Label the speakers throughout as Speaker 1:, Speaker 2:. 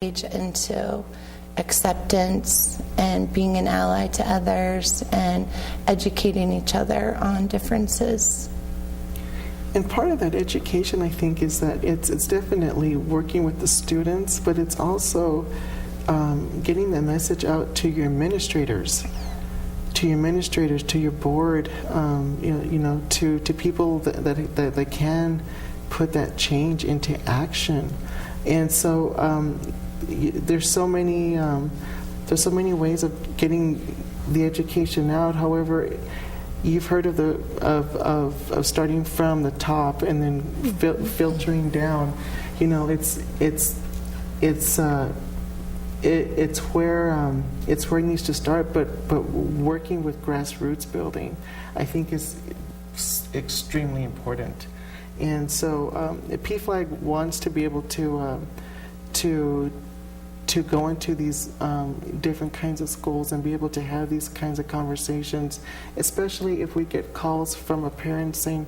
Speaker 1: into acceptance and being an ally to others and educating each other on differences.
Speaker 2: And part of that education, I think, is that it's definitely working with the students, but it's also getting the message out to your administrators, to your board, to people that can put that change into action. And so there's so many ways of getting the education out. However, you've heard of starting from the top and then filtering down. You know, it's where it needs to start. But working with grassroots building, I think, is extremely important. And so PFLAG wants to be able to go into these different kinds of schools and be able to have these kinds of conversations, especially if we get calls from a parent saying,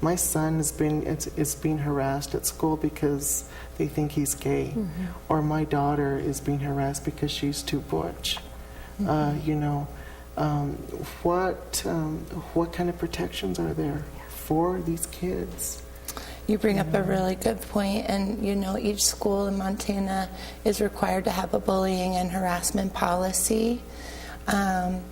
Speaker 2: my son is being harassed at school because they think he's gay, mm-hmm. or my daughter is being harassed because she's too butch. Mm-hmm. What kind of protections are there for these kids?
Speaker 1: You bring up a really good point, and each school in Montana is required to have a bullying and harassment policy. And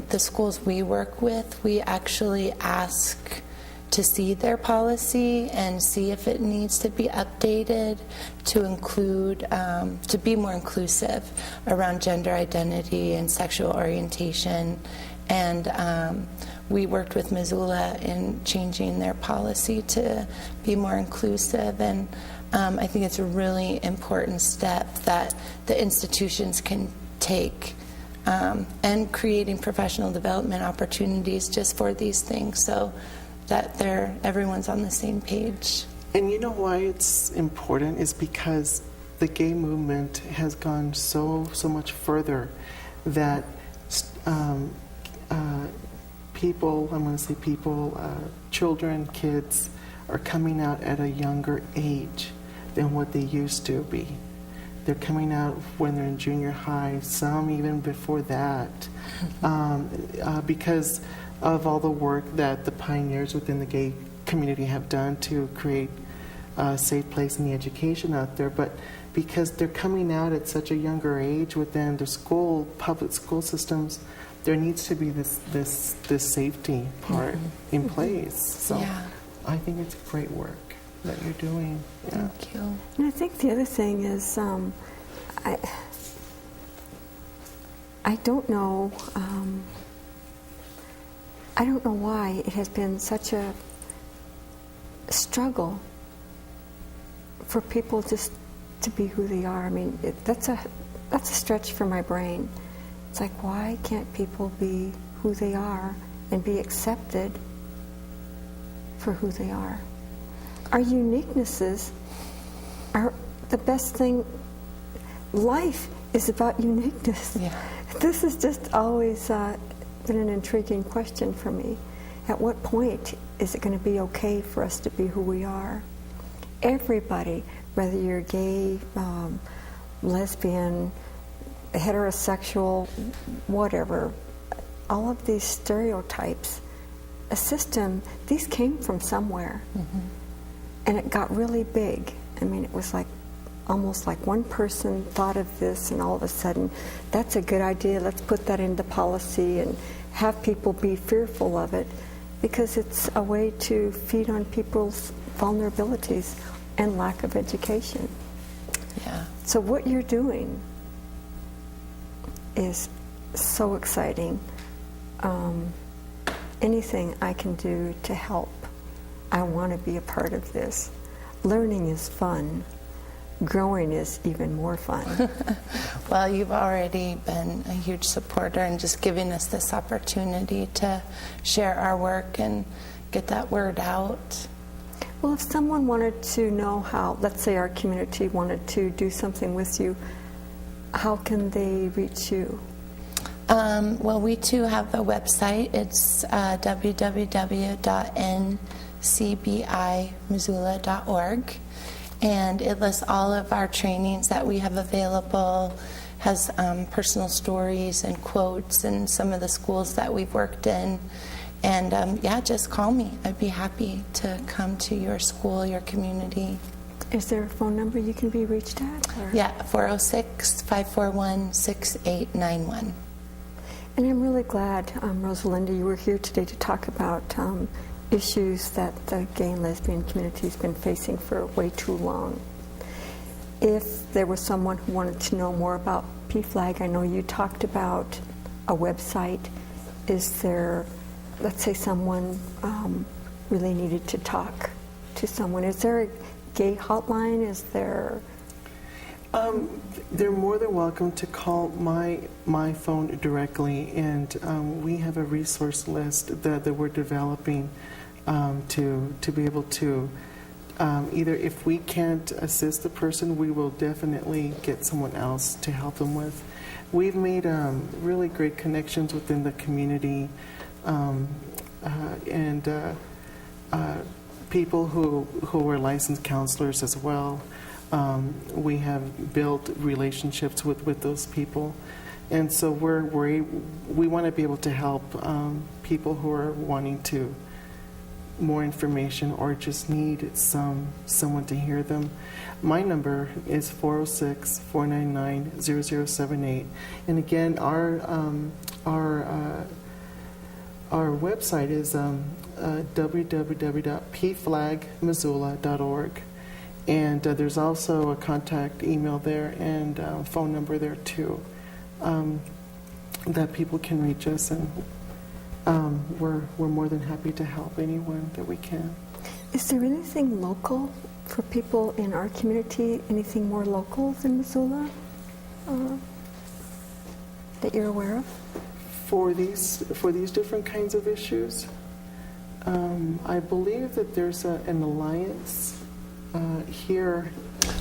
Speaker 1: the schools we work with, we actually ask to see their policy and see if it needs to be updated to include, to be more inclusive around gender identity and sexual orientation. And we worked with Missoula in changing their policy to be more inclusive, and I think it's a really important step that the institutions can take, and creating professional development opportunities just for these things so that everyone's on the same page.
Speaker 2: And you know why it's important is because the gay movement has gone so much further that children, kids are coming out at a younger age than what they used to be. They're coming out when they're in junior high, some even before that, because of all the work that the pioneers within the gay community have done to create a safe place in the education out there. But because they're coming out at such a younger age within the public school systems, there needs to be this safety part mm-hmm. in place. So yeah. I think it's great work that you're doing. Yeah.
Speaker 1: Thank you.
Speaker 3: And I think the other thing is, I don't know why it has been such a struggle for people just to be who they are. I mean, that's a stretch for my brain. It's like, why can't people be who they are and be accepted for who they are? Our uniquenesses are the best thing. Life is about uniqueness. Yeah. This has just always been an intriguing question for me. At what point is it going to be okay for us to be who we are? Everybody, whether you're gay, lesbian, heterosexual, whatever, all of these stereotypes, a system, these came from somewhere. Mm-hmm. And it got really big. I mean, it was like almost like one person thought of this and all of a sudden, that's a good idea, let's put that into policy and have people be fearful of it, because it's a way to feed on people's vulnerabilities and lack of education.
Speaker 1: Yeah.
Speaker 3: So what you're doing is so exciting. Anything I can do to help, I want to be a part of this. Learning is fun. Growing is even more fun.
Speaker 1: Well, you've already been a huge supporter and just giving us this opportunity to share our work and get that word out.
Speaker 3: Well, if someone wanted to know how, let's say our community wanted to do something with you, how can they reach you?
Speaker 1: Well, we too have a website. It's www.ncbimissoula.org. and it lists all of our trainings that we have available, has personal stories and quotes and some of the schools that we've worked in. And yeah, just call me. I'd be happy to come to your school, your community.
Speaker 3: Is there a phone number you can be reached at? Or?
Speaker 1: Yeah, 406-541-6891.
Speaker 3: And I'm really glad, Rosalinda, you were here today to talk about issues that the gay and lesbian community has been facing for way too long. If there was someone who wanted to know more about PFLAG, I know you talked about a website. Is there, let's say someone really needed to talk to someone, is there a gay hotline? Is there...
Speaker 2: They're more than welcome to call my phone directly, and we have a resource list that we're developing to be able to either, if we can't assist the person, we will definitely get someone else to help them with. We've made really great connections within the community, and people who are licensed counselors as well. We have built relationships with those people, and so we want to be able to help people who are wanting to more information or just need someone to hear them. My number is 406-499-0078, and again, our website is www.pflagmissoula.org. And there's also a contact email there and phone number there too, that people can reach us, and we're more than happy to help anyone that we can.
Speaker 3: Is there anything local for people in our community? Anything more local than Missoula that you're aware of?
Speaker 2: For these different kinds of issues, I believe that there's an alliance. Here,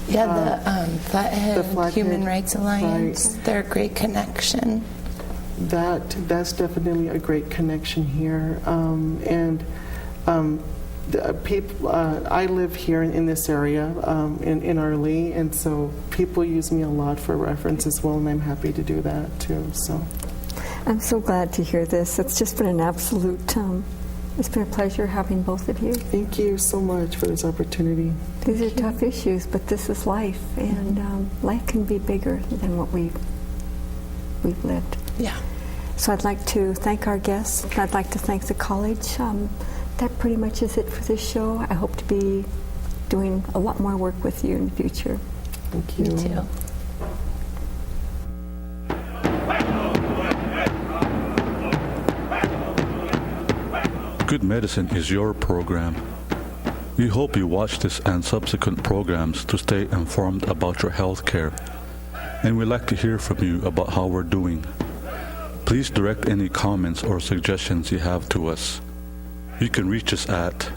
Speaker 1: Yeah, the Flathead
Speaker 2: Flathead,
Speaker 1: Human Rights Alliance,
Speaker 2: right.
Speaker 1: they're a great connection.
Speaker 2: That's definitely a great connection here, and the people. I live here in this area in Arlee, and so people use me a lot for reference as well, and I'm happy to do that too. So,
Speaker 3: I'm so glad to hear this. It's just been an absolute. It's been a pleasure having both of you.
Speaker 2: thank you so much for this opportunity.
Speaker 3: These are tough issues, but this is life, and life can be bigger than what we've lived.
Speaker 1: Yeah.
Speaker 3: So I'd like to thank our guests. I'd like to thank the college. That pretty much is it for this show. I hope to be doing a lot more work with you in the future.
Speaker 2: Thank you.
Speaker 1: Me too.
Speaker 4: Good Medicine is your program. We hope you watch this and subsequent programs to stay informed about your health care. And we'd like to hear from you about how we're doing. Please direct any comments or suggestions you have to us. You can reach us at